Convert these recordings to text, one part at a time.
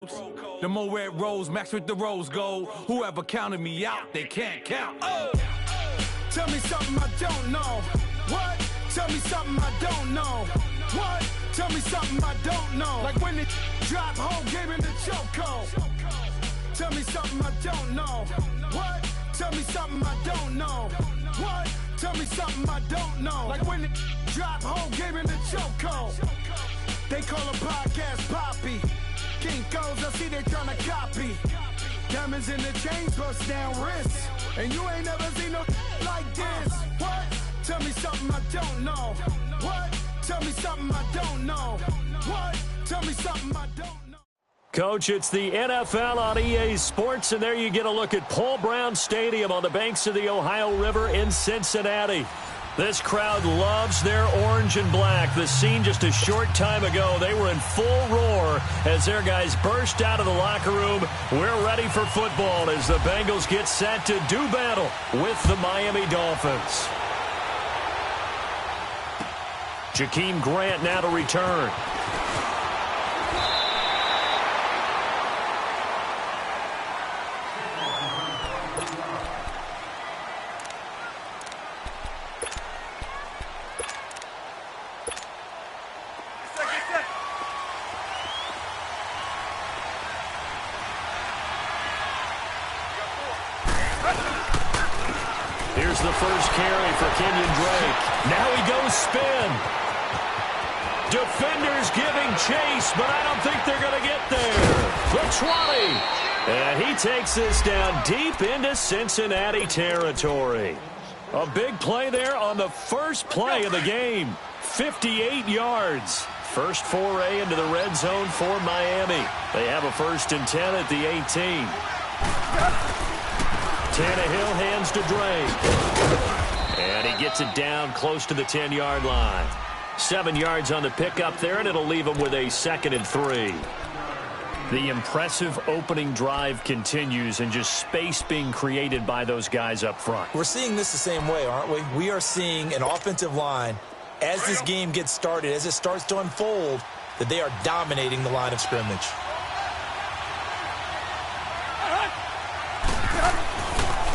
codes. The more red rose, max with the rose gold. Whoever counted me out, they can't count. Oh! Tell me something I don't know. What? Tell me something I don't know. What? Tell me something I don't know. Like when it drop home, game in the chokehold. Tell me something I don't know. What? Tell me something I don't know. What? Tell me something I don't know. Like when it drop home, game in the chokehold. They call a podcast Poppy. Kinkos, I see they tryna copy. Diamonds in the chains, bust down wrists. And you ain't never seen no like this. What? Tell me something I don't know. What? Tell me something I don't know. What? Tell me something I don't know. Coach, it's the NFL on EA Sports, and there you get a look at Paul Brown Stadium on the banks of the Ohio River in Cincinnati. This crowd loves their orange and black. The scene just a short time ago, they were in full roar as their guys burst out of the locker room. We're ready for football as the Bengals get set to do battle with the Miami Dolphins. Jakeem Grant now to return. Here's the first carry for Kenyon Drake. Now he goes spin. Defenders giving chase, but I don't think they're going to get there. The 20. And he takes this down deep into Cincinnati territory. A big play there on the first play of the game. 58 yards. First foray into the red zone for Miami. They have a 1st and 10 at the 18. Tannehill hands to Drake. And he gets it down close to the 10-yard line. 7 yards on the pickup there, and it'll leave him with a 2nd and 3. The impressive opening drive continues, and just space being created by those guys up front. We're seeing this the same way, aren't we? We are seeing an offensive line, as this game gets started, as it starts to unfold, that they are dominating the line of scrimmage.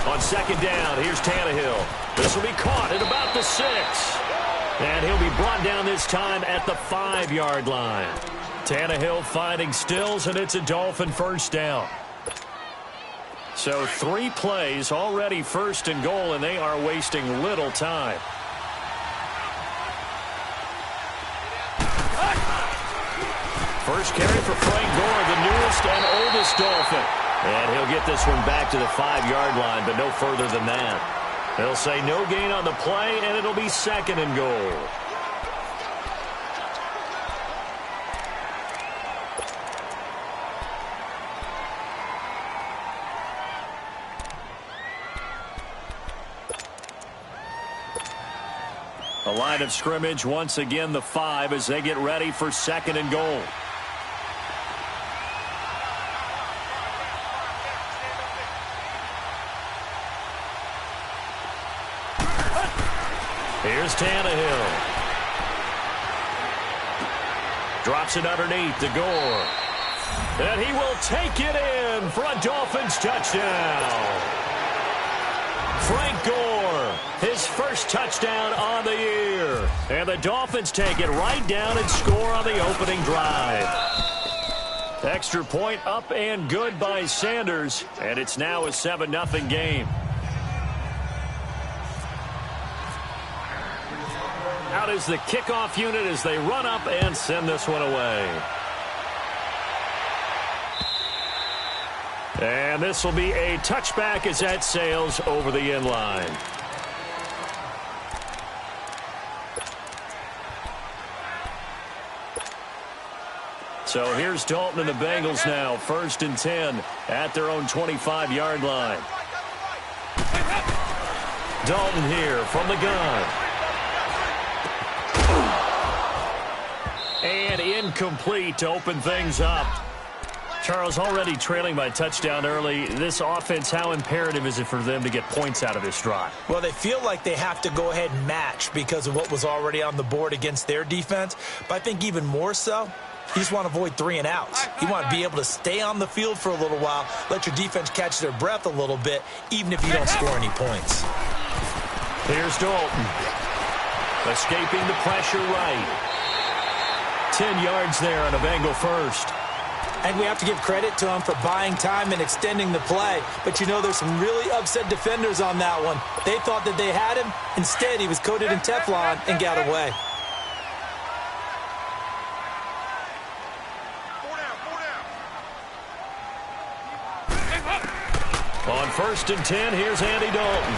On 2nd down, here's Tannehill. This will be caught at about the 6. And he'll be brought down this time at the 5-yard line. Tannehill finding Stills, and it's a Dolphin first down. So 3 plays, already 1st and goal, and they are wasting little time. First carry for Frank Gore, the newest and oldest Dolphin. And he'll get this one back to the 5-yard line, but no further than that. They'll say no gain on the play, and it'll be 2nd and goal. A line of scrimmage, once again the 5 as they get ready for 2nd and goal. Here's Tannehill. Drops it underneath to Gore. And he will take it in for a Dolphins touchdown. Frank Gore, his first touchdown on the year. And the Dolphins take it right down and score on the opening drive. Extra point up and good by Sanders. And it's now a 7-0 game. Out is the kickoff unit as they run up and send this one away. And this will be a touchback as that sails over the end line. So here's Dalton and the Bengals now. 1st and 10 at their own 25-yard line. Dalton here from the gun. And incomplete to open things up. Charles, already trailing by touchdown early. This offense, how imperative is it for them to get points out of this drive? Well, they feel like they have to go ahead and match because of what was already on the board against their defense. But I think even more so, You just want to avoid 3 and outs. You want to be able to stay on the field for a little while, let your defense catch their breath a little bit, even if you don't score any points. Here's Dalton. Escaping the pressure right. 10 yards there on a Bengal first. And we have to give credit to him for buying time and extending the play. But you know, there's some really upset defenders on that one. They thought that they had him. Instead, he was coated in Teflon and got away. On 1st and 10, here's Andy Dalton.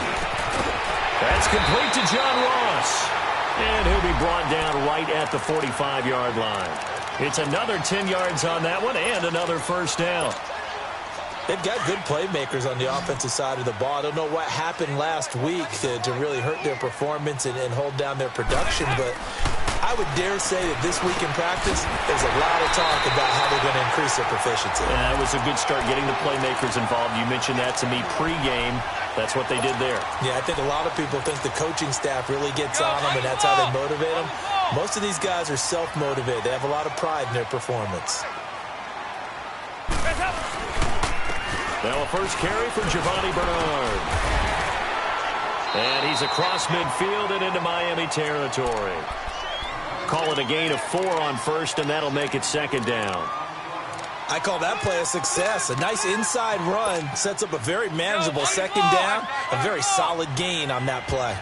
That's complete to John Ross. And he'll be brought down right at the 45-yard line. It's another 10 yards on that one and another first down. They've got good playmakers on the offensive side of the ball. I don't know what happened last week to really hurt their performance and hold down their production, but I would dare say that this week in practice, there's a lot of talk about how they're going to increase their proficiency. That was a good start getting the playmakers involved. You mentioned that to me pregame. That's what they did there. Yeah, I think a lot of people think the coaching staff really gets on them, and that's how they motivate them. Most of these guys are self-motivated. They have a lot of pride in their performance. Now a first carry for Giovanni Bernard. And he's across midfield and into Miami territory. Call it a gain of 4 on first, and that'll make it 2nd down. I call that play a success. A nice inside run sets up a very manageable 2nd down. A very solid gain on that play.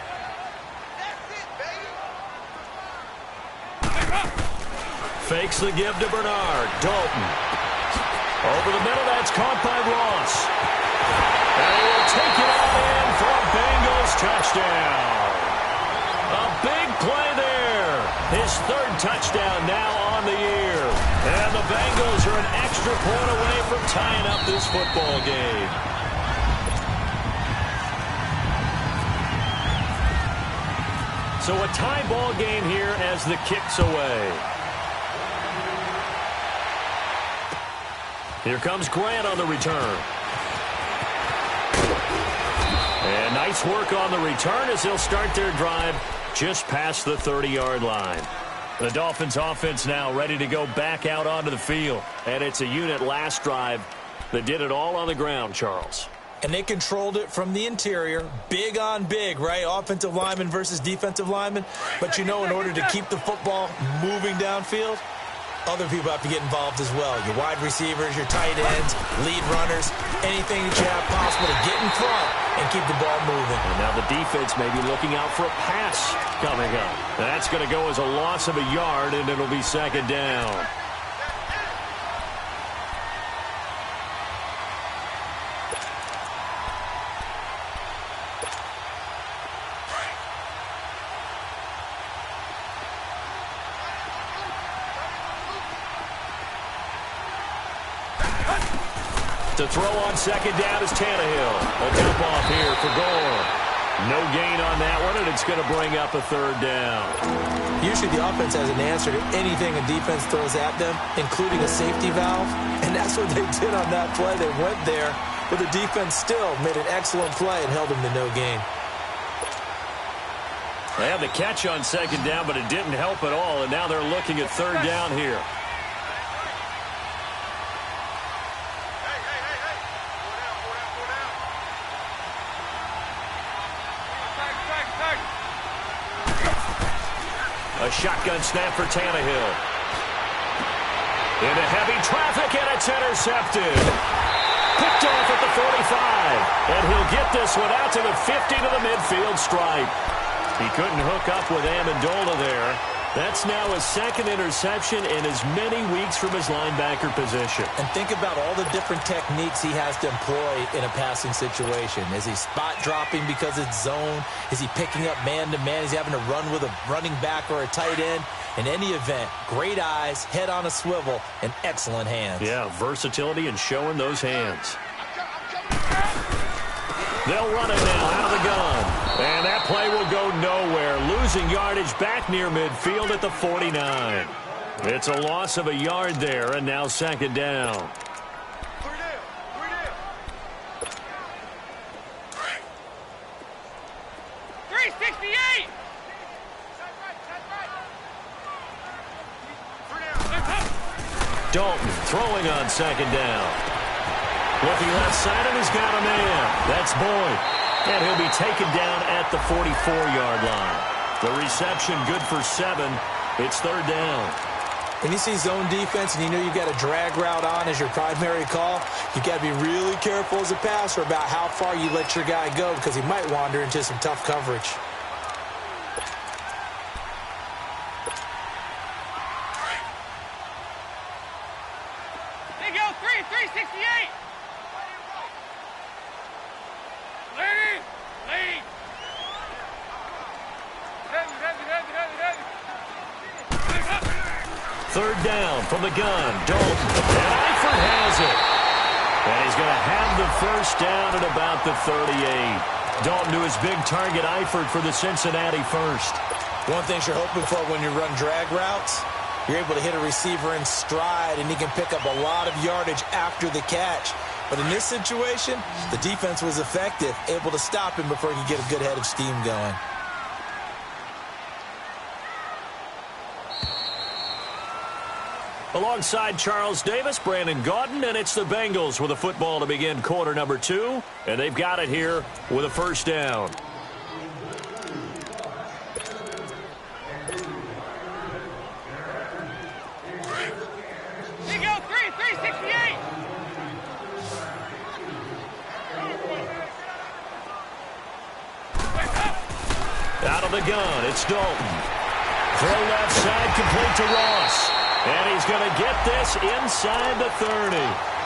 Fakes the give to Bernard. Dalton. Over the middle, that's caught by Ross. And he will take it all in for a Bengals touchdown. A big play there. His 3rd touchdown now on the year. And the Bengals are an extra point away from tying up this football game. So a tie ball game here as the kick's away. Here comes Grant on the return. And nice work on the return as they'll start their drive just past the 30-yard line. The Dolphins offense now ready to go back out onto the field. And it's a unit last drive that did it all on the ground, Charles. And they controlled it from the interior. Big on big, right? Offensive lineman versus defensive lineman. But you know, in order to keep the football moving downfield, other people have to get involved as well. Your wide receivers, your tight ends, lead runners, anything that you have possible to get in front and keep the ball moving. And now the defense may be looking out for a pass coming up. That's going to go as a loss of a yard, and it'll be 2nd down. To throw on 2nd down is Tannehill. A dump off here for Gore. No gain on that one, and it's going to bring up a 3rd down. Usually the offense has an answer to anything a defense throws at them, including a safety valve. And that's what they did on that play. They went there, but the defense still made an excellent play and held them to no gain. They had the catch on 2nd down, but it didn't help at all, and now they're looking at 3rd down here. A shotgun snap for Tannehill. Into heavy traffic, and it's intercepted. Picked off at the 45. And he'll get this one out to the 50 to the midfield stripe. He couldn't hook up with Amendola there. That's now his 2nd interception in as many weeks from his linebacker position. And think about all the different techniques he has to employ in a passing situation. Is he spot dropping because it's zone? Is he picking up man-to-man? Is he having to run with a running back or a tight end? In any event, great eyes, head on a swivel, and excellent hands. Yeah, versatility and showing those hands. They'll run it now out of the gun. And that play will go nowhere. Losing yardage back near midfield at the 49. It's a loss of a yard there, and now 2nd down. 368! Dalton throwing on second down. Looking left side, and he's got a man. That's Boyd. And he'll be taken down at the 44-yard line. The reception good for 7. It's third down. When you see zone defense and you know you've got a drag route on as your primary call, you've got to be really careful as a passer about how far you let your guy go because he might wander into some tough coverage. They go 368. Lady, lead. Ready. Third down from the gun. Dalton. And Eifert has it. And he's going to have the first down at about the 38. Dalton to his big target, Eifert, for the Cincinnati first. One thing you're hoping for when you run drag routes, you're able to hit a receiver in stride, and he can pick up a lot of yardage after the catch. But in this situation, the defense was effective, able to stop him before he could get a good head of steam going. Alongside Charles Davis, Brandon Gaudin, and it's the Bengals with a football to begin quarter number 2. And they've got it here with a first down. They go 368. Out of the gun, it's Dalton. Throw left side, complete to Ross. And he's going to get this inside the 30.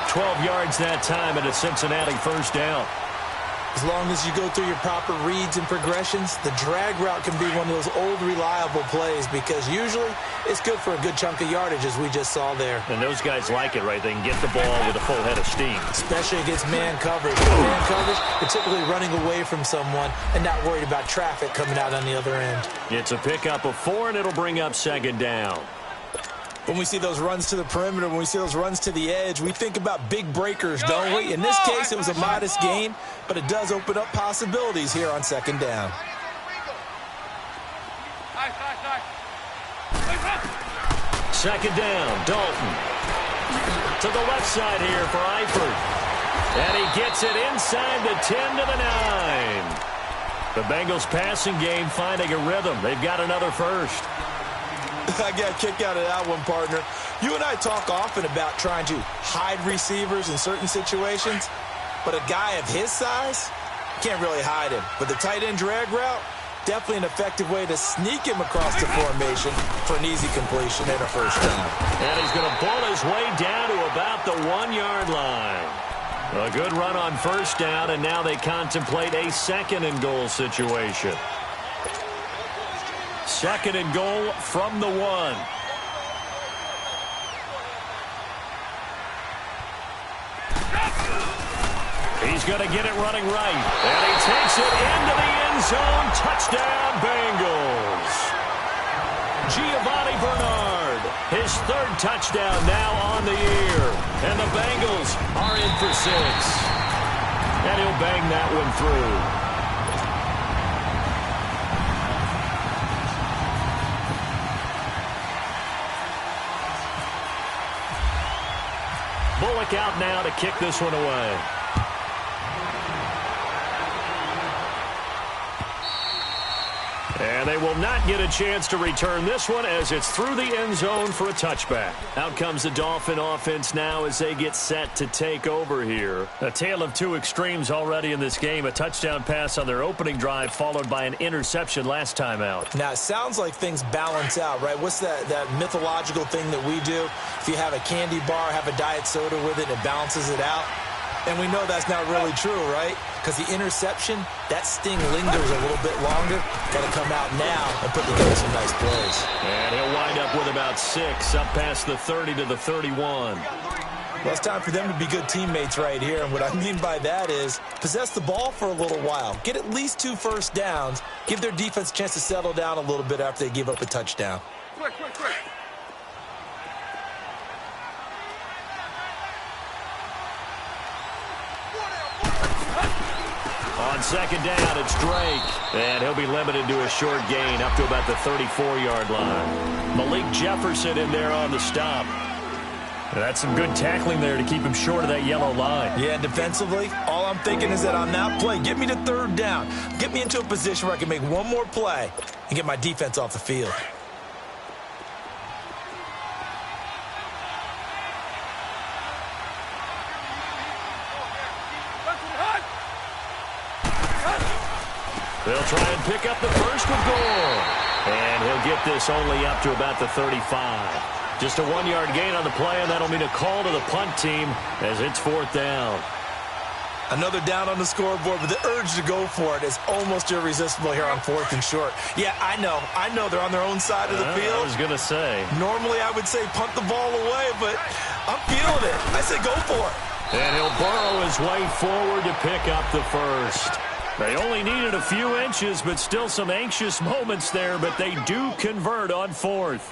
12 yards that time, and a Cincinnati first down. As long as you go through your proper reads and progressions, the drag route can be one of those old reliable plays because usually it's good for a good chunk of yardage, as we just saw there. And those guys like it, right? They can get the ball with a full head of steam. Especially against man coverage. With man coverage, you're typically running away from someone and not worried about traffic coming out on the other end. It's a pickup of 4, and it'll bring up second down. When we see those runs to the perimeter, when we see those runs to the edge, we think about big breakers, don't we? In this case, it was a modest gain, but it does open up possibilities here on second down. Second down, Dalton. To the left side here for Eifert. And he gets it inside the 10 to the 9. The Bengals passing game finding a rhythm. They've got another first. I got a kick out of that one, partner. You and I talk often about trying to hide receivers in certain situations, but a guy of his size, can't really hide him. But the tight end drag route, definitely an effective way to sneak him across the formation for an easy completion and a first down. And he's going to pull his way down to about the 1-yard line. A good run on first down, and now they contemplate a second and goal situation. Second and goal from the 1. He's going to get it running right. And he takes it into the end zone. Touchdown, Bengals. Giovanni Bernard, his 3rd touchdown now on the year. And the Bengals are in for 6. And he'll bang that one through. Bullock out now to kick this one away. And they will not get a chance to return this one as it's through the end zone for a touchback. Out comes the Dolphin offense now as they get set to take over here. A tale of 2 extremes already in this game. A touchdown pass on their opening drive followed by an interception last time out. Now, it sounds like things balance out, right? What's that mythological thing that we do? If you have a candy bar, have a diet soda with it, it balances it out. And we know that's not really true, right? Because the interception, that sting lingers a little bit longer. Got to come out now and put together some nice plays. And he'll wind up with about 6 up past the 30 to the 31. Well, it's time for them to be good teammates right here. And what I mean by that is possess the ball for a little while. Get at least 2 first downs. Give their defense a chance to settle down a little bit after they give up a touchdown. Quick. On second down, it's Drake. And he'll be limited to a short gain up to about the 34-yard line. Malik Jefferson in there on the stop. That's some good tackling there to keep him short of that yellow line. Yeah, and defensively, all I'm thinking is that on that play, get me to third down. Get me into a position where I can make one more play and get my defense off the field. They'll try and pick up the first with Gore. And he'll get this only up to about the 35. Just a 1-yard gain on the play, and that'll mean a call to the punt team as it's 4th down. Another down on the scoreboard, but the urge to go for it is almost irresistible here on 4th and short. Yeah, I know they're on their own side of the field. I was going to say. Normally I would say punt the ball away, but I'm feeling it. I say go for it. And he'll burrow his way forward to pick up the first. They only needed a few inches, but still some anxious moments there, but they do convert on 4th.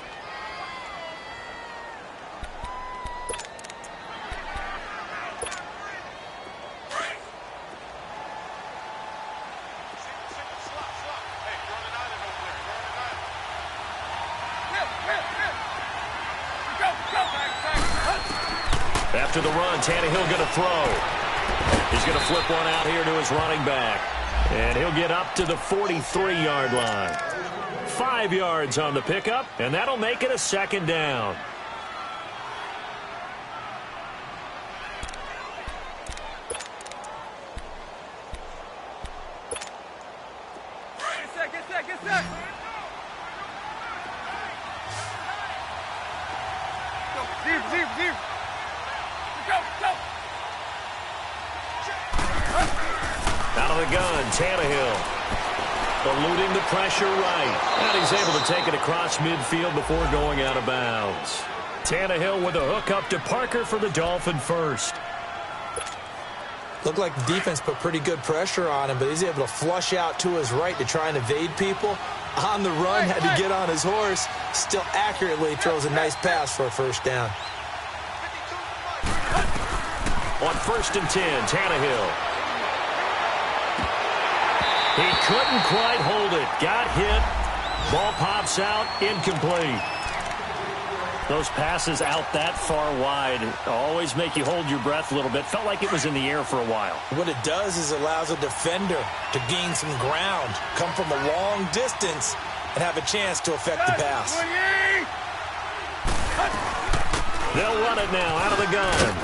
After the run, Tannehill going to throw. He's going to flip one out here to his running back. And he'll get up to the 43-yard line. 5 yards on the pickup, and that'll make it a 2nd down. Get set. Deep. Go. Out of the gun, Tannehill. Eluding the pressure right. And he's able to take it across midfield before going out of bounds. Tannehill with a hook up to Parker for the Dolphin first. Looked like the defense put pretty good pressure on him, but he's able to flush out to his right to try and evade people. On the run, had to get on his horse. Still accurately throws a nice pass for a 1st down. On 1st and 10, Tannehill. He couldn't quite hold it. Got hit. Ball pops out. Incomplete. Those passes out that far wide always make you hold your breath a little bit. Felt like it was in the air for a while. What it does is allows a defender to gain some ground, come from a long distance, and have a chance to affect the pass. They'll run it now out of the gun.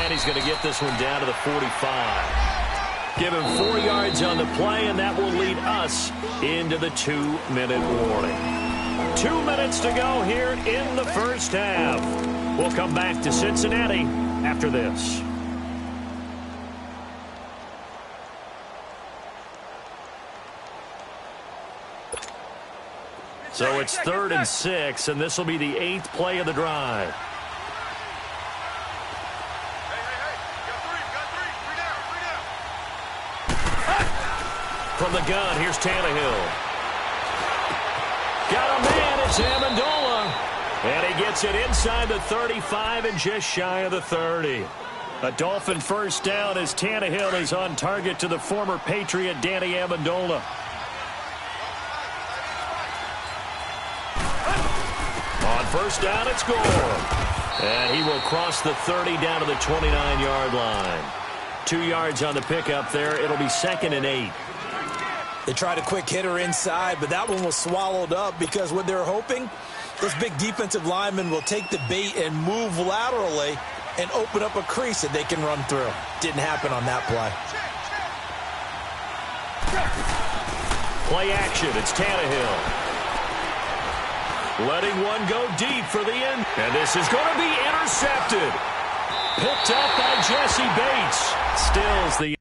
And he's going to get this one down to the 45. Give him 4 yards on the play, and that will lead us into the 2-minute warning. 2 minutes to go here in the first half. We'll come back to Cincinnati after this. So it's 3rd and 6, and this will be the 8th play of the drive. From the gun, here's Tannehill. Got a man, it's Amendola. And he gets it inside the 35 and just shy of the 30. A Dolphin 1st down as Tannehill is on target to the former Patriot Danny Amendola. On 1st down, it's Gore. And he will cross the 30 down to the 29-yard line. 2 yards on the pickup there. It'll be 2nd and 8. They tried a quick hitter inside, but that one was swallowed up because what they're hoping, those big defensive linemen will take the bait and move laterally and open up a crease that they can run through. Didn't happen on that play. Play action, it's Tannehill. Letting one go deep for the end. And this is going to be intercepted. Picked up by Jesse Bates. Stills the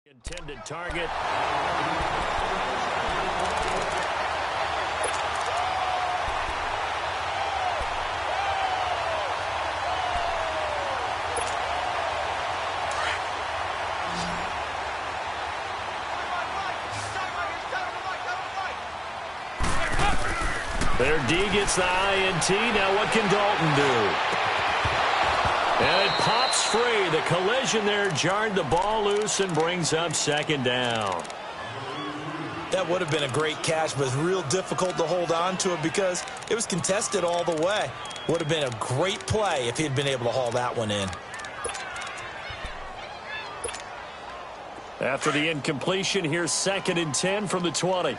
intended target. Their D gets the INT. Now what can Dalton do? And it pops free. The collision there jarred the ball loose and brings up second down. That would have been a great catch, but it's real difficult to hold on to it because it was contested all the way. Would have been a great play if he had been able to haul that one in. After the incompletion, here's 2nd and 10 from the 20.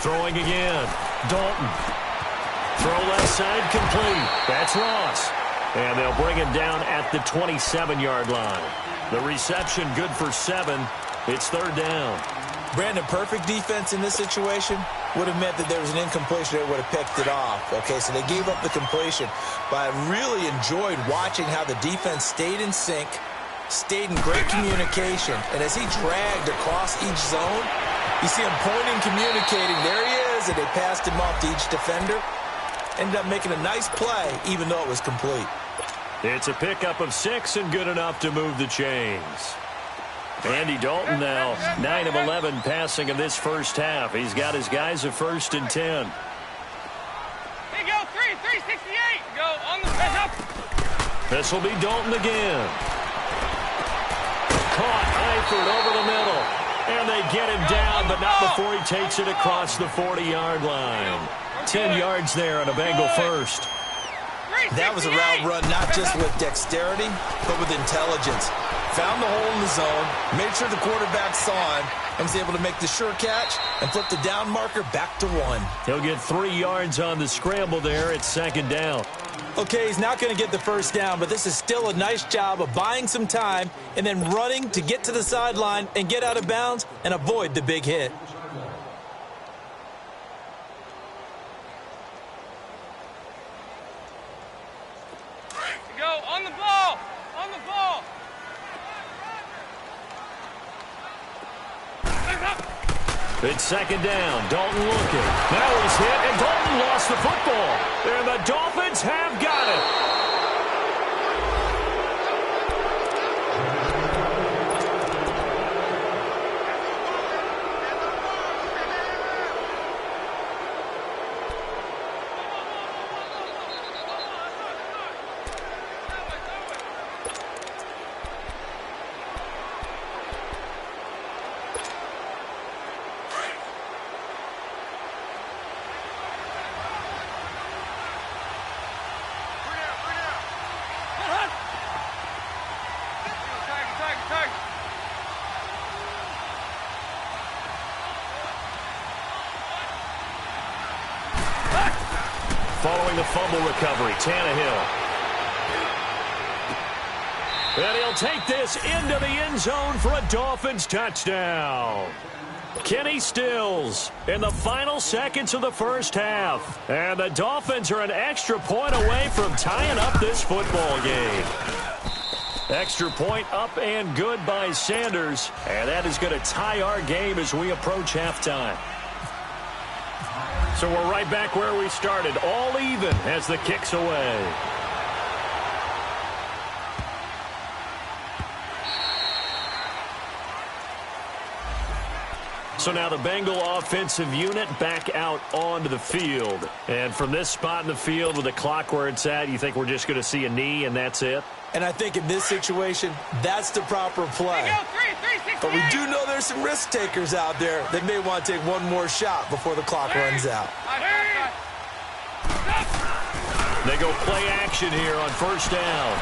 Throwing again. Dalton. Throw left side complete. That's Ross. And they'll bring him down at the 27-yard line. The reception good for 7. It's 3rd down. Brandon, perfect defense in this situation would have meant that there was an incompletion that would have picked it off. Okay, so they gave up the completion. But I really enjoyed watching how the defense stayed in sync, stayed in great communication. And as he dragged across each zone, you see him pointing, communicating. There he is, and they passed him off to each defender. Ended up making a nice play, even though it was complete. It's a pickup of 6 and good enough to move the chains. Andy Dalton now 9 of 11 passing in this first half. He's got his guys at 1st and 10. Hey, go 368. Go on the up. This will be Dalton again. Caught Eifert over the middle. And they get him down, but not before he takes it across the 40-yard line. 10 yards there on a Bengal first. That was a route run not just with dexterity, but with intelligence. Found the hole in the zone, made sure the quarterback saw him, and was able to make the sure catch and flip the down marker back to 1. He'll get 3 yards on the scramble there at 2nd down. Okay, he's not going to get the first down, but this is still a nice job of buying some time and then running to get to the sideline and get out of bounds and avoid the big hit. Go on the ball. On the ball. It's 2nd down. Dalton looking. Now he's hit, and Dalton lost the football. And the Dolphins have got it. Following the fumble recovery, Tannehill. And he'll take this into the end zone for a Dolphins touchdown. Kenny Stills in the final seconds of the first half. And the Dolphins are an extra point away from tying up this football game. Extra point up and good by Sanders. And that is going to tie our game as we approach halftime. So we're right back where we started, all even as the kick's away. So now the Bengal offensive unit back out onto the field. And from this spot in the field with the clock where it's at, you think we're just going to see a knee and that's it? And I think in this situation, that's the proper play. But we do know there's some risk takers out there that may want to take one more shot before the clock runs out. They go play action here on 1st down.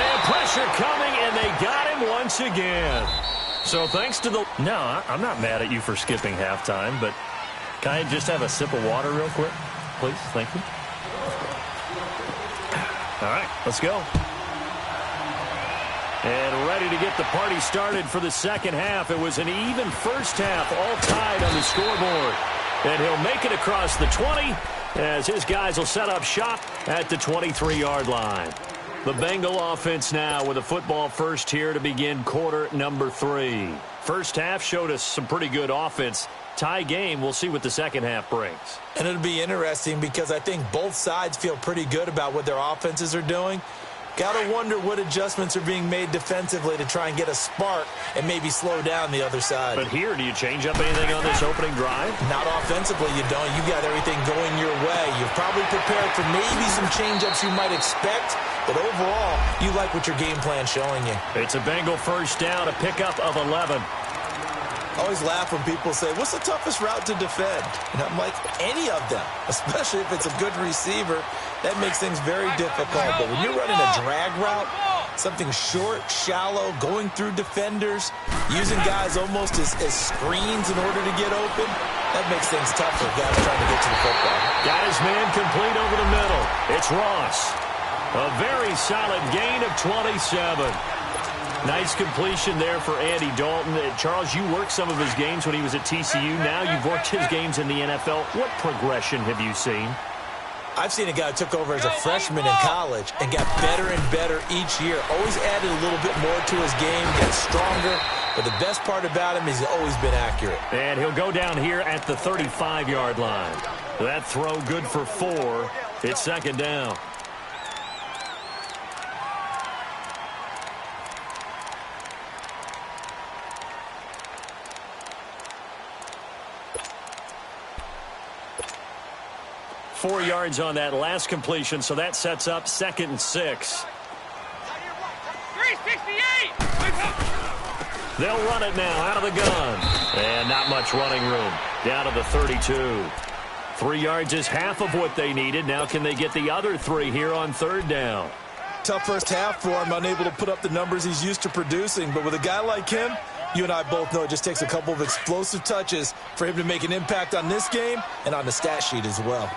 And pressure coming, and they got him once again. So thanks to the... No, I'm not mad at you for skipping halftime, but can I just have a sip of water real quick? Please, thank you. All right, let's go. And ready to get the party started for the second half. It was an even first half, all tied on the scoreboard. And he'll make it across the 20 as his guys will set up shop at the 23-yard line. The Bengal offense now with a football first here to begin quarter number 3. First half showed us some pretty good offense. Tie game, we'll see what the second half brings. And it'll be interesting because I think both sides feel pretty good about what their offenses are doing. Gotta wonder what adjustments are being made defensively to try and get a spark and maybe slow down the other side. But here, do you change up anything on this opening drive? Not offensively, you don't. You got everything going your way. You've probably prepared for maybe some change-ups you might expect, but overall, you like what your game plan's showing you. It's a Bengal first down, a pickup of 11. I always laugh when people say, what's the toughest route to defend? And I'm like, any of them, especially if it's a good receiver. That makes things very difficult. But when you're running a drag route, something short, shallow, going through defenders, using guys almost as screens in order to get open, that makes things tough for guys trying to get to the football. Got his man complete over the middle. It's Ross. A very solid gain of 27. Nice completion there for Andy Dalton. Charles, you worked some of his games when he was at TCU. Now you've worked his games in the NFL. What progression have you seen? I've seen a guy who took over as a freshman in college and got better and better each year. Always added a little bit more to his game, got stronger. But the best part about him is he's always been accurate. And he'll go down here at the 35-yard line. That throw good for 4. It's second down. Four yards on that last completion, so that sets up 2nd and 6. 368! They'll run it now out of the gun. And not much running room. Down to the 32. 3 yards is half of what they needed. Now can they get the other 3 here on 3rd down? Tough first half for him, unable to put up the numbers he's used to producing. But with a guy like him, you and I both know it just takes a couple of explosive touches for him to make an impact on this game and on the stat sheet as well.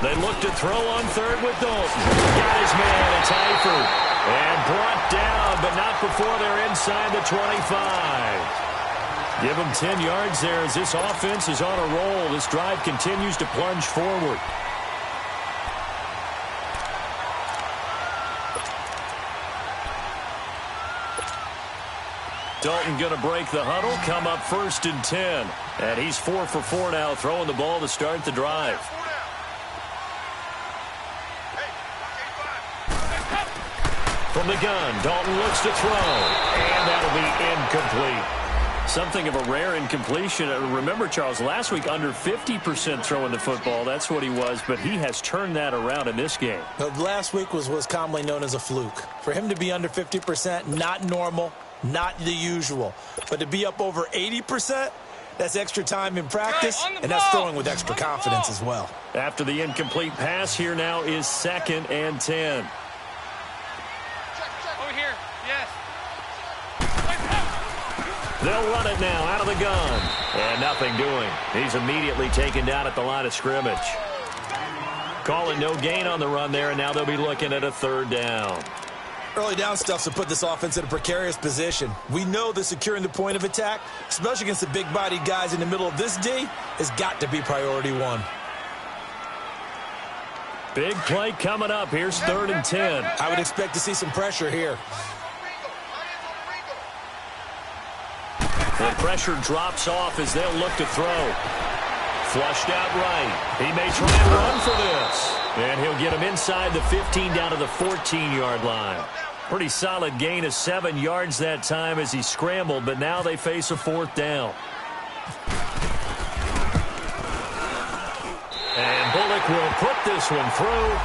They look to throw on 3rd with Dalton. Got his man, it's Eifert. And brought down, but not before they're inside the 25. Give them 10 yards there as this offense is on a roll. This drive continues to plunge forward. Dalton going to break the huddle, come up 1st and 10. And he's 4 for 4 now, throwing the ball to start the drive. From the gun, Dalton looks to throw, and that'll be incomplete. Something of a rare incompletion. Remember, Charles, last week under 50% throwing the football. That's what he was, but he has turned that around in this game. Last week was commonly known as a fluke. For him to be under 50%, not normal, not the usual. But to be up over 80%, that's extra time in practice, and that's throwing with extra confidence as well. After the incomplete pass, here now is 2nd and 10. They'll run it now out of the gun. And nothing doing. He's immediately taken down at the line of scrimmage. Calling no gain on the run there, and now they'll be looking at a 3rd down. Early down stuff's to put this offense in a precarious position. We know that securing the point of attack, especially against the big-bodied guys in the middle of this D, has got to be priority 1. Big play coming up. Here's 3rd and 10. I would expect to see some pressure here. The pressure drops off as they'll look to throw. Flushed out right. He may try and run for this. And he'll get him inside the 15 down to the 14-yard line. Pretty solid gain of 7 yards that time as he scrambled, but now they face a 4th down. And Bullock will put this one through.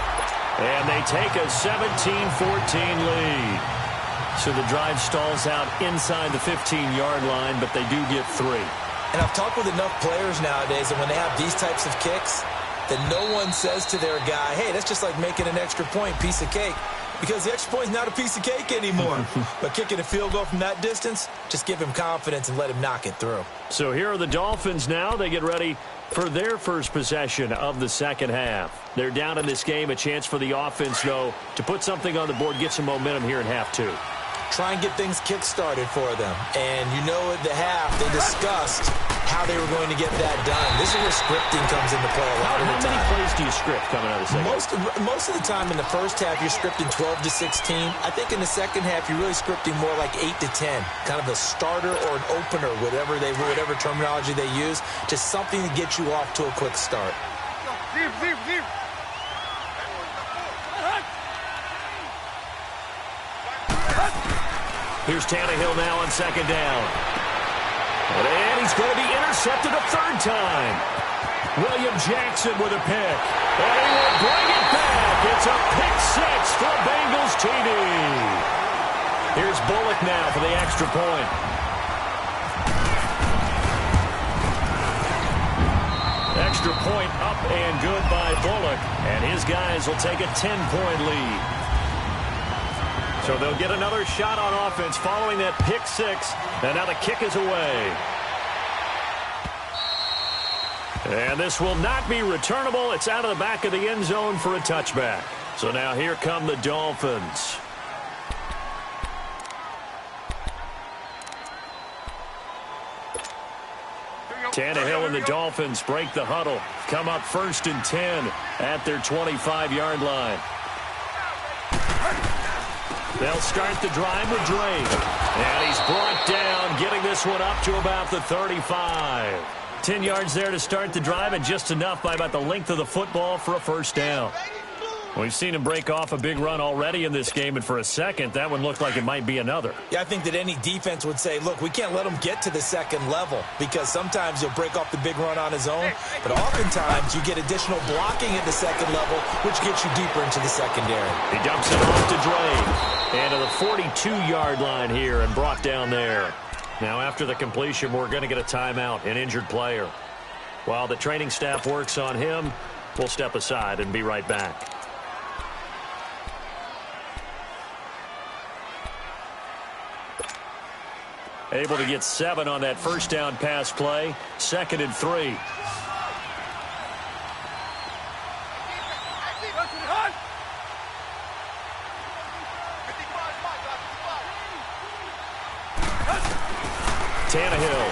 And they take a 17-14 lead. So the drive stalls out inside the 15-yard line, but they do get 3. And I've talked with enough players nowadays that when they have these types of kicks, that no one says to their guy, hey, that's just like making an extra point, piece of cake. Because the extra point is not a piece of cake anymore. But kicking a field goal from that distance, just give him confidence and let him knock it through. So here are the Dolphins now. They get ready for their first possession of the second half. They're down in this game. A chance for the offense, though, to put something on the board, get some momentum here in half 2. Try and get things kick-started for them. And you know at the half, they discussed how they were going to get that done. This is where scripting comes into play a lot of the time. How many plays do you script coming out of the second? Most of the time in the first half, you're scripting 12 to 16. I think in the second half, you're really scripting more like 8 to 10. Kind of a starter or an opener, whatever terminology they use. Just something to get you off to a quick start. Here's Tannehill now on second down. And he's going to be intercepted a third time. William Jackson with a pick. And he will bring it back. It's a pick six for a Bengals TD. Here's Bullock now for the extra point. Extra point up and good by Bullock. And his guys will take a 10-point lead. So they'll get another shot on offense following that pick six. And now the kick is away. And this will not be returnable. It's out of the back of the end zone for a touchback. So now here come the Dolphins. Tannehill and the Dolphins break the huddle. Come up 1st and 10 at their 25-yard line. They'll start the drive with Drake. And he's brought down, getting this one up to about the 35. 10 yards there to start the drive, and just enough by about the length of the football for a first down. We've seen him break off a big run already in this game, and for a second, that one looked like it might be another. Yeah, I think that any defense would say, look, we can't let him get to the second level, because sometimes he'll break off the big run on his own, but oftentimes you get additional blocking at the second level, which gets you deeper into the secondary. He dumps it off to Drake, and to the 42-yard line here, and brought down there. Now, after the completion, we're going to get a timeout, an injured player. While the training staff works on him, we'll step aside and be right back. Able to get 7 on that first down pass play. 2nd and 3. Tannehill.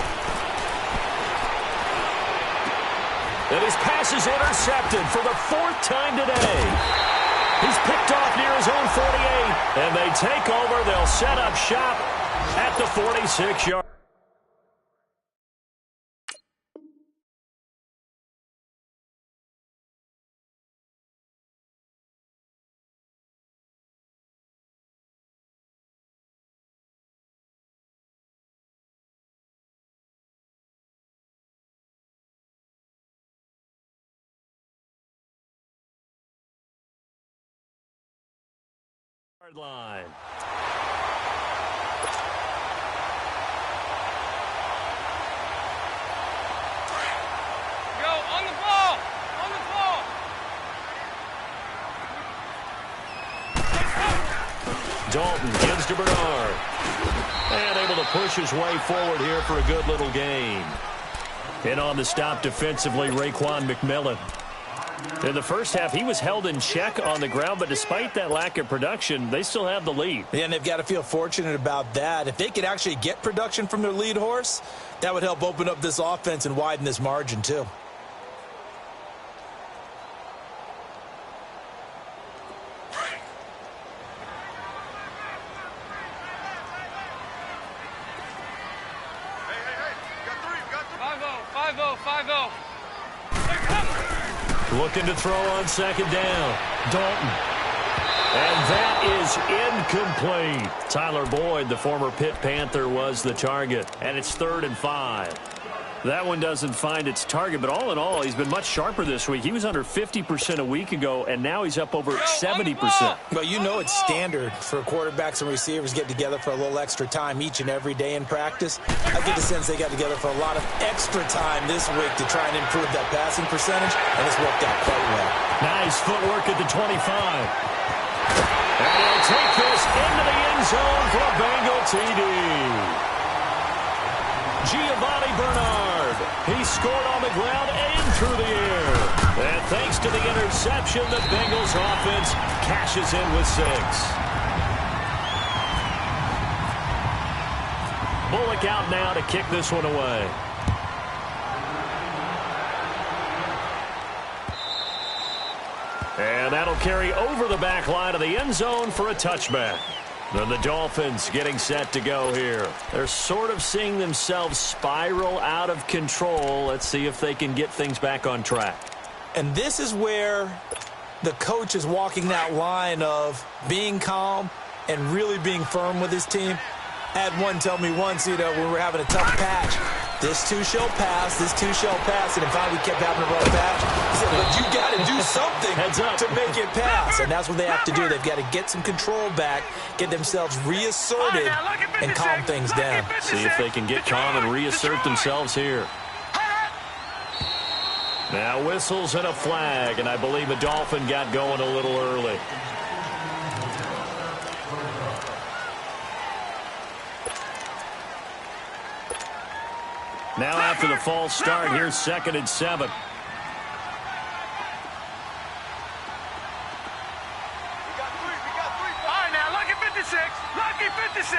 And his pass is intercepted for the 4th time today. He's picked off near his own 48. And they take over. They'll set up shop at the 46-yard. Line. On the ball! On the ball! Dalton gives to Bernard. And able to push his way forward here for a good little gain. And on the stop defensively, Raekwon McMillan. In the first half, he was held in check on the ground, but despite that lack of production, they still have the lead. Yeah, and they've got to feel fortunate about that. If they could actually get production from their lead horse, that would help open up this offense and widen this margin, too. Looking to throw on second down. Dalton. And that is incomplete. Tyler Boyd, the former Pitt Panther, was the target. And it's 3rd and 5. That one doesn't find its target, but all in all, he's been much sharper this week. He was under 50% a week ago, and now he's up over 70%. Well, you know it's standard for quarterbacks and receivers get together for a little extra time each and every day in practice. I get the sense they got together for a lot of extra time this week to try and improve that passing percentage, and it's worked out quite well. Nice footwork at the 25. And he'll take this into the end zone for a Bengal TD. Giovanni Bernard. He scored on the ground and through the air. And thanks to the interception, the Bengals offense cashes in with 6. Bullock out now to kick this one away. And that'll carry over the back line of the end zone for a touchback. Then the Dolphins getting set to go here. They're sort of seeing themselves spiral out of control. Let's see if they can get things back on track. And this is where the coach is walking that line of being calm and really being firm with his team. Had one tell me once, when we were having a tough patch, this too shall pass, this too shall pass, and finally we kept having a rough patch. He said, but you got to do something to make it pass, and that's what they have to do. They've got to get some control back, get themselves reasserted, and calm things down. See if they can get calm and reassert themselves here. Now whistles and a flag, and I believe a Dolphin got going a little early. Now after the false start, here's 2nd and 7. We got 3. All right, now, lucky 56. Lucky 56.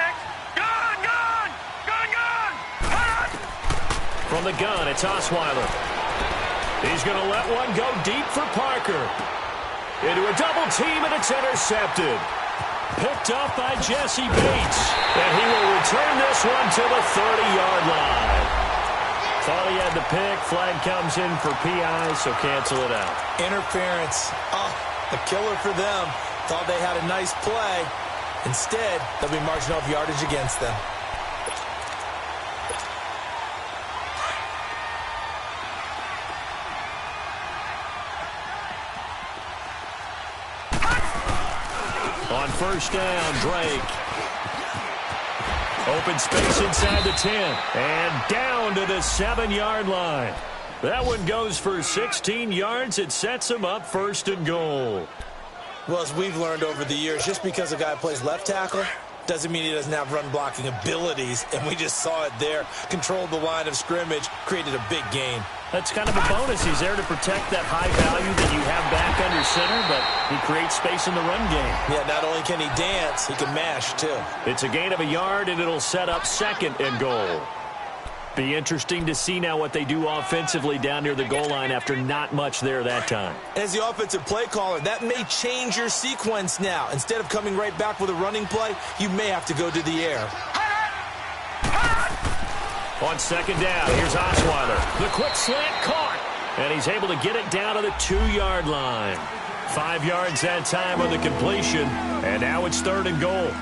Gun, gun. Gun, gun. From the gun, it's Osweiler. He's going to let one go deep for Parker. Into a double team, and it's intercepted. Picked up by Jesse Bates. And he will return this one to the 30-yard line. Thought he had the pick. Flag comes in for PI, so cancel it out. Interference. Oh, a killer for them. Thought they had a nice play. Instead, they'll be marching off yardage against them. On first down, Drake. Open space inside the 10. And down to the 7-yard line. That one goes for 16 yards. It sets him up 1st and goal. Well, as we've learned over the years, just because a guy plays left tackle doesn't mean he doesn't have run-blocking abilities. And we just saw it there. Controlled the line of scrimmage, created a big gain. That's kind of a bonus. He's there to protect that high value that you have back under center, but he creates space in the run game. Yeah, not only can he dance, he can mash, too. It's a gain of a yard, and it'll set up 2nd and goal. Be interesting to see now what they do offensively down near the goal line after not much there that time. As the offensive play caller, that may change your sequence now. Instead of coming right back with a running play, you may have to go to the air. On 2nd down, here's Osweiler. The quick slant caught, and he's able to get it down to the 2-yard line. 5 yards that time on the completion, and now it's 3rd and goal.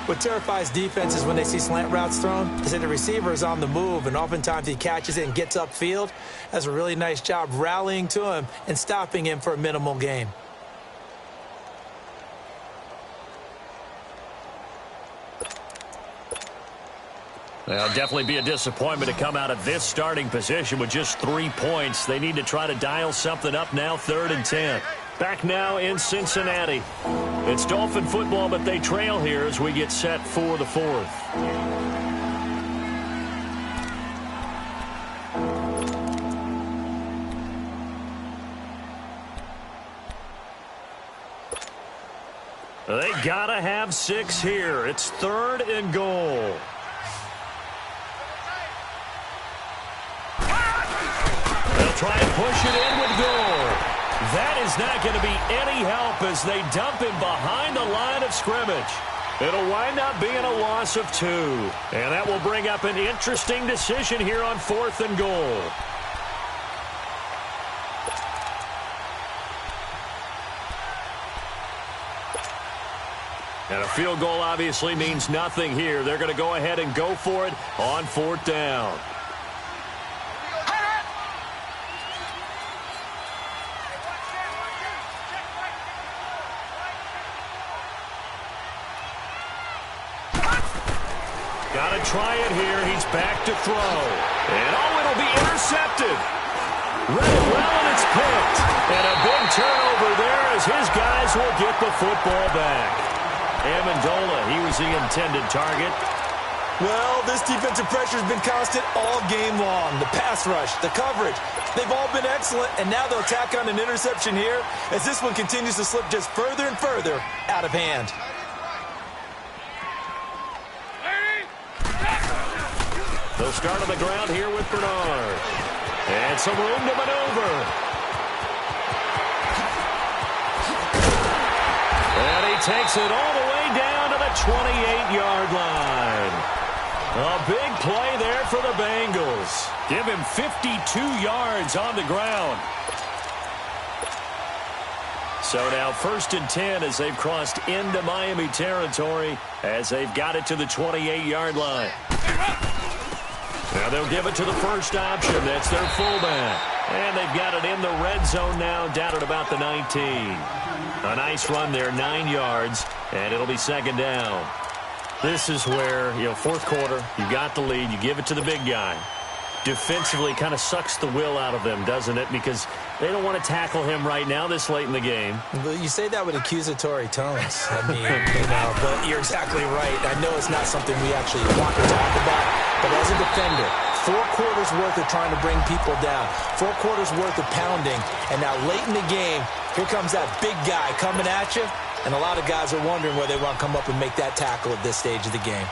What terrifies defenses when they see slant routes thrown is that the receiver is on the move, and oftentimes he catches it and gets upfield. Does a really nice job rallying to him and stopping him for a minimal gain. Well, definitely be a disappointment to come out of this starting position with just 3 points. They need to try to dial something up now, 3rd and 10. Back now in Cincinnati. It's Dolphin football, but they trail here as we get set for the 4th. They gotta have 6 here. It's 3rd and goal. Try and push it in with goal. That is not going to be any help as they dump him behind the line of scrimmage. It'll wind up being a loss of 2. And that will bring up an interesting decision here on 4th and goal. And a field goal obviously means nothing here. They're going to go ahead and go for it on 4th down. Got to try it here. He's back to throw. And, it'll be intercepted. Read it well, and it's picked. And a big turnover there as his guys will get the football back. Amendola, he was the intended target. Well, this defensive pressure has been constant all game long. The pass rush, the coverage, they've all been excellent, and now they'll tack on an interception here as this one continues to slip just further and further out of hand. They'll start on the ground here with Bernard. And some room to maneuver. And he takes it all the way down to the 28-yard line. A big play there for the Bengals. Give him 52 yards on the ground. So now 1st and 10 as they've crossed into Miami territory as they've got it to the 28-yard line. Now they'll give it to the first option. That's their fullback. And they've got it in the red zone now down at about the 19. A nice run there, 9 yards, and it'll be 2nd down. This is where, fourth quarter, you got the lead, you give it to the big guy. Defensively kind of sucks the will out of them, doesn't it? Because they don't want to tackle him right now this late in the game. Well, you say that with accusatory tones. I mean, but you're exactly right. I know it's not something we actually want to talk about, but as a defender, 4 quarters worth of trying to bring people down, 4 quarters worth of pounding, and now late in the game, here comes that big guy coming at you, and a lot of guys are wondering whether they want to come up and make that tackle at this stage of the game.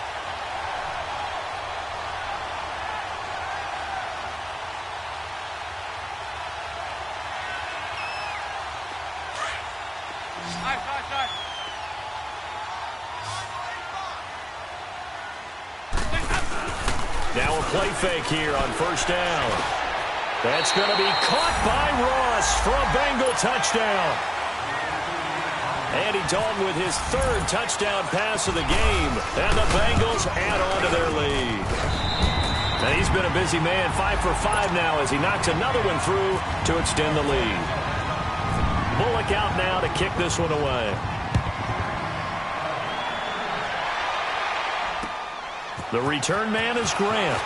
Now a play fake here on 1st down. That's going to be caught by Ross for a Bengal touchdown. Andy Dalton with his 3rd touchdown pass of the game. And the Bengals add on to their lead. And he's been a busy man, 5 for 5 now as he knocks another one through to extend the lead. Bullock out now to kick this one away. The return man is Grant.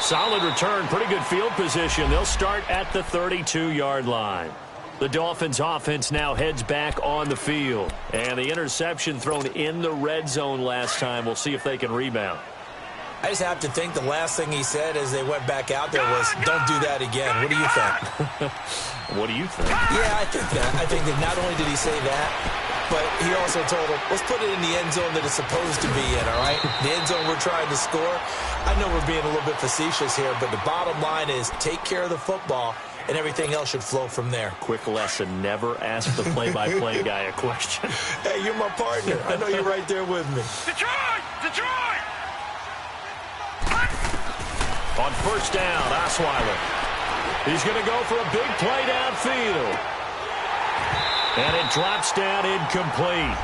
Solid return, pretty good field position. They'll start at the 32-yard line. The Dolphins offense now heads back on the field. And the interception thrown in the red zone last time. We'll see if they can rebound. I just have to think the last thing he said as they went back out there was, don't do that again. What do you think? What do you think? Yeah, I think that. I think that not only did he say that, but he also told him, let's put it in the end zone that it's supposed to be in, all right? The end zone we're trying to score. I know we're being a little bit facetious here, but the bottom line is take care of the football, and everything else should flow from there. Quick lesson, never ask the play-by-play guy a question. Hey, you're my partner. I know you're right there with me. Detroit! Detroit! On 1st down, Osweiler. He's going to go for a big play downfield. And it drops down incomplete.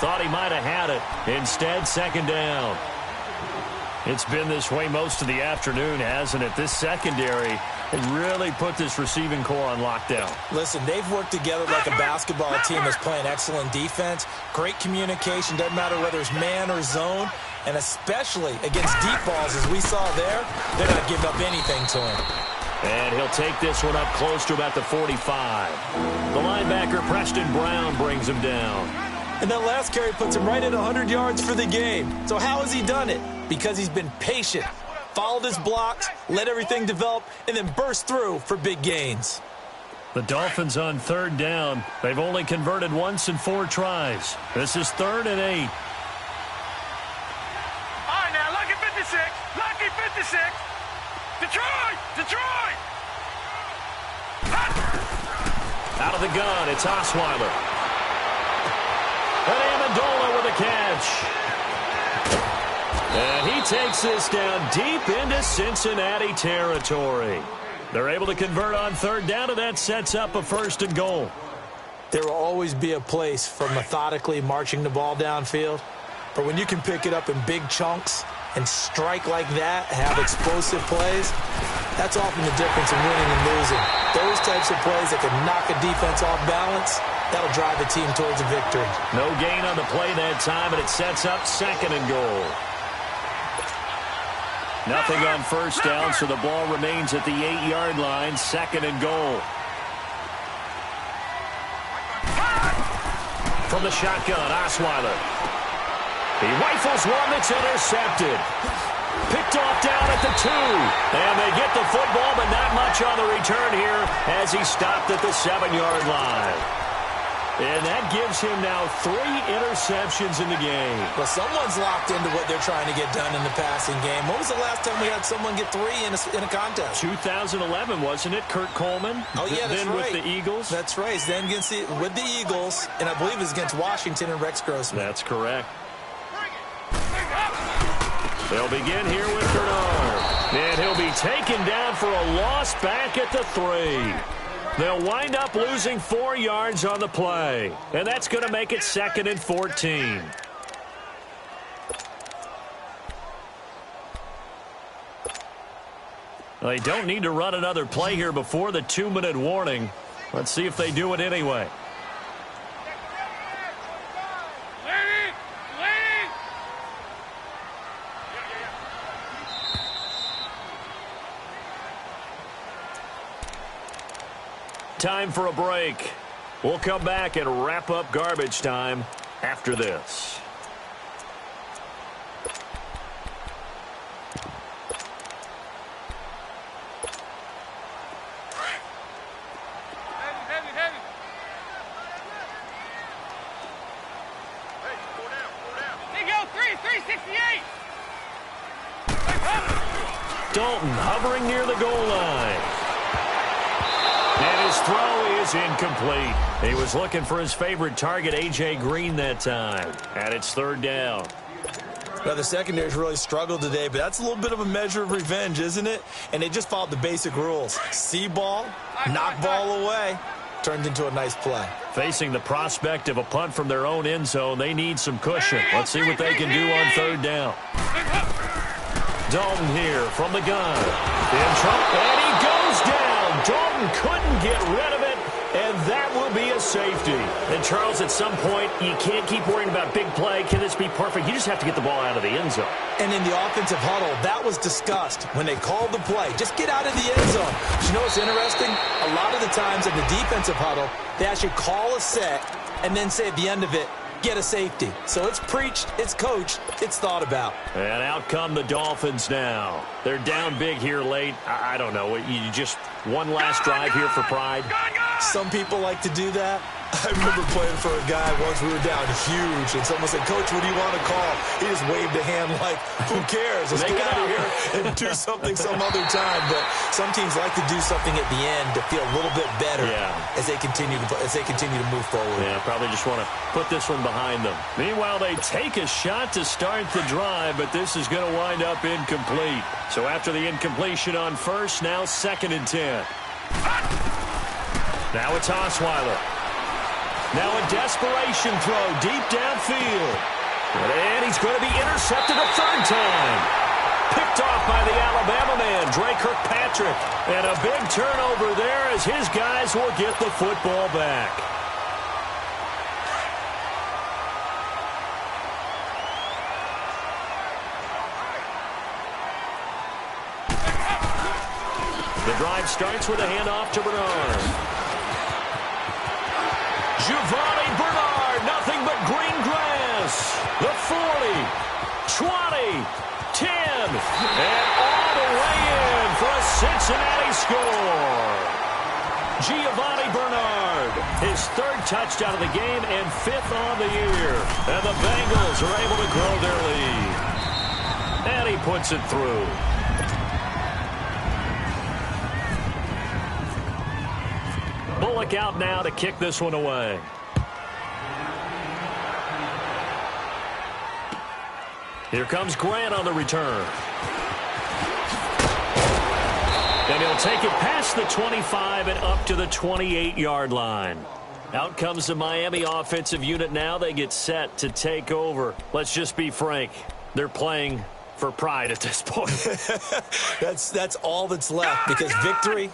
Thought he might have had it. Instead, 2nd down. It's been this way most of the afternoon, hasn't it? This secondary really put this receiving core on lockdown. Listen, they've worked together like a basketball team that's playing excellent defense. Great communication. Doesn't matter whether it's man or zone. And especially against deep balls, as we saw there, they're not giving up anything to him. And he'll take this one up close to about the 45. The linebacker, Preston Brown, brings him down. And that last carry puts him right at 100 yards for the game. So how has he done it? Because he's been patient, followed his blocks, let everything develop, and then burst through for big gains. The Dolphins on 3rd down. They've only converted once in 4 tries. This is 3rd and 8. All right, now, lucky 56. Lucky 56. Detroit! Detroit! Out of the gun, it's Osweiler. And Amendola with a catch. And he takes this down deep into Cincinnati territory. They're able to convert on 3rd down, and that sets up a 1st and goal. There will always be a place for methodically marching the ball downfield. But when you can pick it up in big chunks and strike like that, have explosive plays, that's often the difference in winning and losing. Those types of plays that can knock a defense off balance, that'll drive a team towards a victory. No gain on the play that time, and it sets up 2nd and goal. Nothing on 1st down, so the ball remains at the 8-yard line, 2nd and goal. From the shotgun, Osweiler. He rifles one that's intercepted. Picked off down at the 2. And they get the football, but not much on the return here as he stopped at the 7-yard line. And that gives him now 3 interceptions in the game. Well, someone's locked into what they're trying to get done in the passing game. When was the last time we had someone get 3 in a contest? 2011, wasn't it? Kurt Coleman? Oh, yeah, that's then right. With the Eagles? That's right. Then with the Eagles, and I believe it was against Washington and Rex Grossman. That's correct. They'll begin here with Bernard. And he'll be taken down for a loss back at the 3. They'll wind up losing 4 yards on the play, and that's going to make it 2nd and 14. They don't need to run another play here before the 2-minute warning. Let's see if they do it anyway. Time for a break. We'll come back and wrap up garbage time after this. Dalton hovering near the goal line. And his throw is incomplete. He was looking for his favorite target, A.J. Green, that time. And it's 3rd down. Now, the secondary's really struggled today, but that's a little bit of a measure of revenge, isn't it? And they just followed the basic rules. See ball, knock ball away. Turned into a nice play. Facing the prospect of a punt from their own end zone, they need some cushion. Let's see what they can do on 3rd down. Dalton here from the gun. In trouble, and he goes down. Dalton couldn't get rid of it, and that will be a safety. And, Charles, at some point, you can't keep worrying about big play. Can this be perfect? You just have to get the ball out of the end zone. And in the offensive huddle, that was discussed when they called the play. Just get out of the end zone. But you know what's interesting? A lot of the times in the defensive huddle, they actually call a set and then say at the end of it, get a safety. So it's preached, it's coached, it's thought about. And out come the Dolphins now. They're down big here late. I don't know. You just one last drive here for pride. Some people like to do that. I remember playing for a guy once. We were down huge, and someone said, "Coach, what do you want to call?" He just waved a hand like, "Who cares? Let's get out of here and do something some other time." But some teams like to do something at the end to feel a little bit better as they continue to move forward. Yeah, probably just want to put this one behind them. Meanwhile, they take a shot to start the drive, but this is going to wind up incomplete. So after the incompletion on 1st, now 2nd and 10. Now it's Osweiler. Now a desperation throw deep downfield. And he's going to be intercepted a 3rd time. Picked off by the Alabama man, Dre Kirkpatrick. And a big turnover there as his guys will get the football back. The drive starts with a handoff to Bernard. Giovanni Bernard, nothing but green grass. The 40, 20, 10, and all the way in for a Cincinnati score. Giovanni Bernard, his 3rd touchdown of the game and 5th on the year. And the Bengals are able to grow their lead. And he puts it through. Bullock out now to kick this one away. Here comes Grant on the return. And he'll take it past the 25 and up to the 28-yard line. Out comes the Miami offensive unit now. They get set to take over. Let's just be frank. They're playing for pride at this point. That's all that's left, because victory,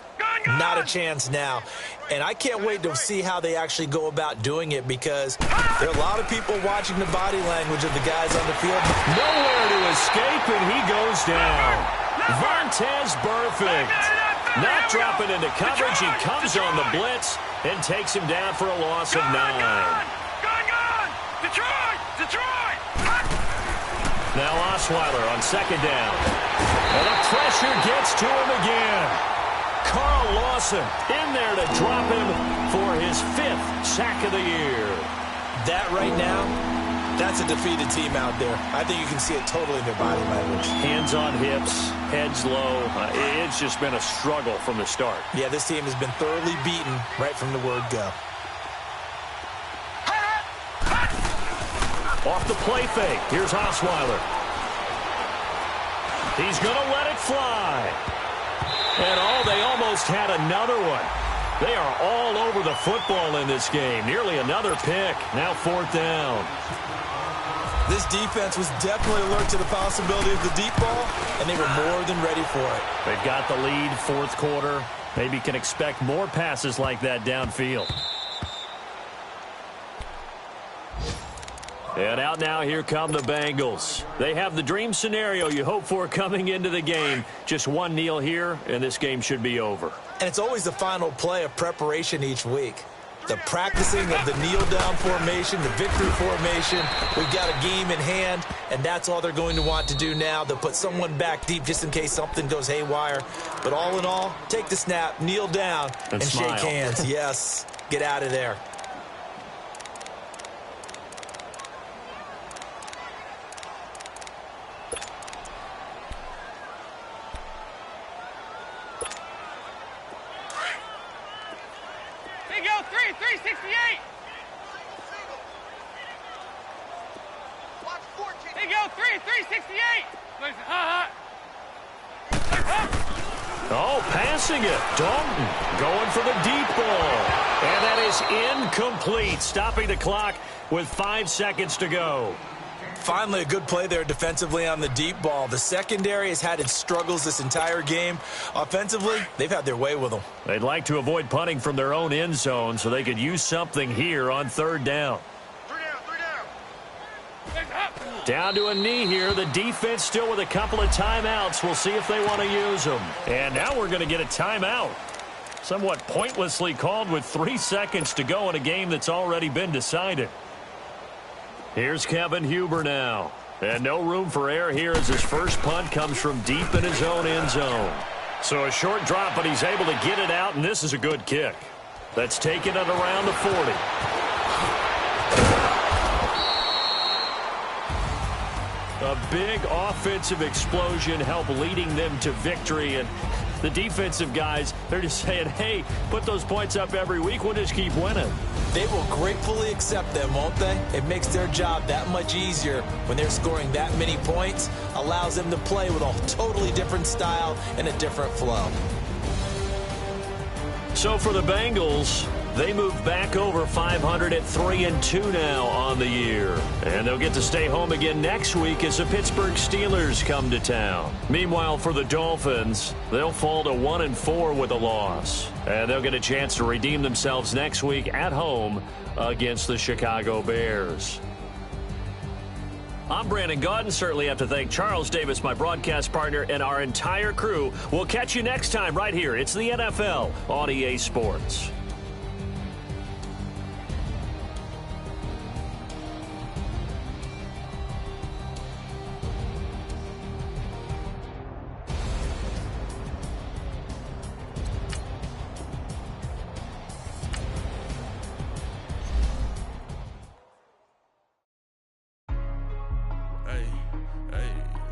not a chance now. And I can't wait to see how they actually go about doing it, because there are a lot of people watching the body language of the guys on the field. Nowhere to escape, and he goes down. Vontaze Burfict. Not dropping into coverage. He comes on the blitz and takes him down for a loss of 9. Detroit! Now Osweiler on 2nd down. And the pressure gets to him again. Carl Lawson in there to drop him for his 5th sack of the year. That right now, that's a defeated team out there. I think you can see it totally in their body language. Hands on hips, heads low. It's just been a struggle from the start. Yeah, this team has been thoroughly beaten right from the word go. Off the play fake. Here's Osweiler. He's going to let it fly. And they almost had another one. They are all over the football in this game. Nearly another pick. Now 4th down. This defense was definitely alert to the possibility of the deep ball, and they were more than ready for it. They've got the lead, 4th quarter. Maybe can expect more passes like that downfield. And out now, here come the Bengals. They have the dream scenario you hope for coming into the game. Just one kneel here, and this game should be over. And it's always the final play of preparation each week. The practicing of the kneel-down formation, the victory formation. We've got a game in hand, and that's all they're going to want to do now. They'll put someone back deep just in case something goes haywire. But all in all, take the snap, kneel down, and shake hands. Yes, get out of there. There you go, 368. There you go, 368. Oh, passing it. Dalton going for the deep ball. And that is incomplete, stopping the clock with 5 seconds to go. Finally, a good play there defensively on the deep ball. The secondary has had its struggles this entire game. Offensively, they've had their way with them. They'd like to avoid punting from their own end zone so they could use something here on 3rd down. Down to a knee here. The defense still with a couple of timeouts. We'll see if they want to use them. And now we're going to get a timeout. Somewhat pointlessly called with 3 seconds to go in a game that's already been decided. Here's Kevin Huber now. And no room for error here as his first punt comes from deep in his own end zone. So a short drop, but he's able to get it out, and this is a good kick. That's taken it around the 40. A big offensive explosion helped leading them to victory, and the defensive guys, they're just saying, hey, put those points up every week, we'll just keep winning. They will gratefully accept them, won't they? It makes their job that much easier when they're scoring that many points, allows them to play with a totally different style and a different flow. So for the Bengals, they move back over 500 at 3-2 now on the year. And they'll get to stay home again next week as the Pittsburgh Steelers come to town. Meanwhile, for the Dolphins, they'll fall to 1-4 with a loss. And they'll get a chance to redeem themselves next week at home against the Chicago Bears. I'm Brandon Gaudin. Certainly have to thank Charles Davis, my broadcast partner, and our entire crew. We'll catch you next time right here. It's the NFL on EA Sports.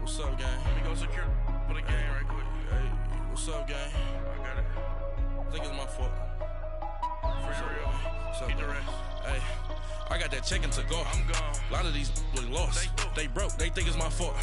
What's up, gang? Let me go secure for the game right quick. Hey, what's up, gang? I got it. I think it's my fault. For real. What's up, the rest. Hey, I got that check-in to go. I'm gone. A lot of these really lost. They broke. They think it's my fault.